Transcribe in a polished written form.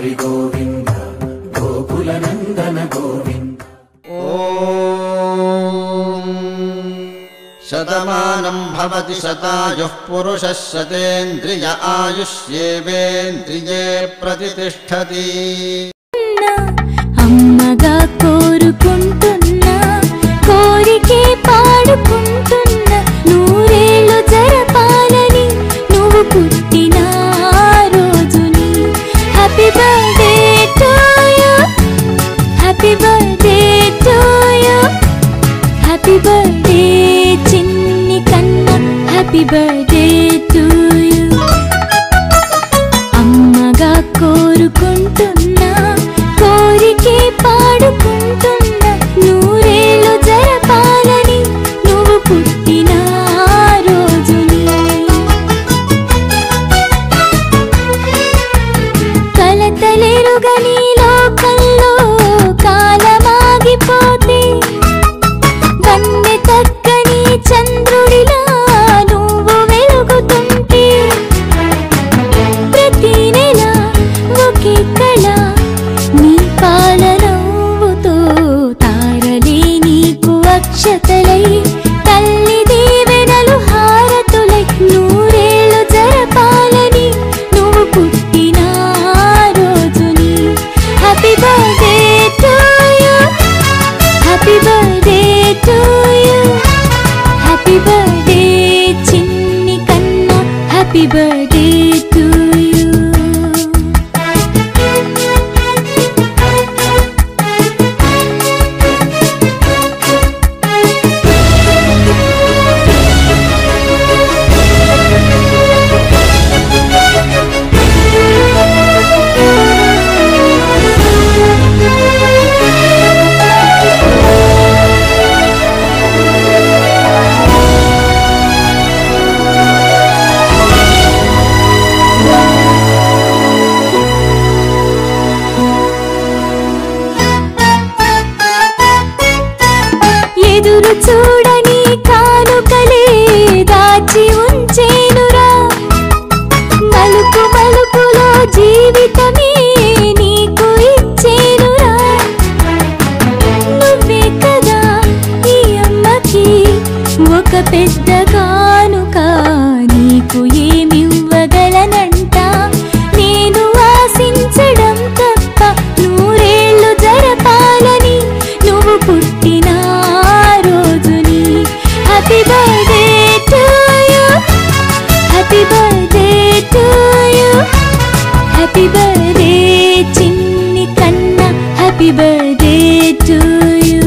हरि गोविंद गोकुल नंदन गोविंद। शतमानं भवति शतायुः पुरुषः शतेन्द्रिय आयुष्येवेन्द्रिये प्रतिष्ठति। అమ్మగా కోరుకుంటున్నా కోరికే పాడుకుంటున్నా నూరేళ్ళు జరపాలని నువ్వు పుట్టిన రోజుని happy birthday to you happy birthday to you happy birthday చిన్ని కన్నా హ్యాపీ బర్త్డే టు యు అమ్మగా కోరుకుంటున్నా కోరికే పాడుకుంటున్నా నూరేళ్ళు జరపాలని నువ్వు పుట్టిన రోజుని కలతలేరుగని లోకంలో కాలమాగిపోతే వన్నె తక్కని చంద్రుడిలా నువ్వు వెలుగుతుంటే ప్రతి నెల ఒకే కళ నీ పాలనవ్వుతో తారలే నీకు అక్షతలై తల్లి దీవెనలు హారతులై నూరేళ్ళు జరపాలని నువ్వు పుట్టిన రోజుని happy birthday to you happy birthday to you happy birthday చిన్ని కన్నా హ్యాపీ బర్త్డే టు యు ఎదురు చూడని కానుకలే దాచి ఉంచేనురా మలుపు మలుపులో జీవితమే నీకు ఇచ్చేనురా నువ్వే కదా ఈ అమ్మకి ఒక పెద్ద కానుక నీకు ఏమివ్వగలనంట నేను ఆశించడం తప్ప నూరేళ్ళు జరపాలని నువ్వు పుట్టిన రోజుని happy birthday to you happy birthday to you happy birthday చిన్ని కన్నా హ్యాపీ బర్త్డే టు యు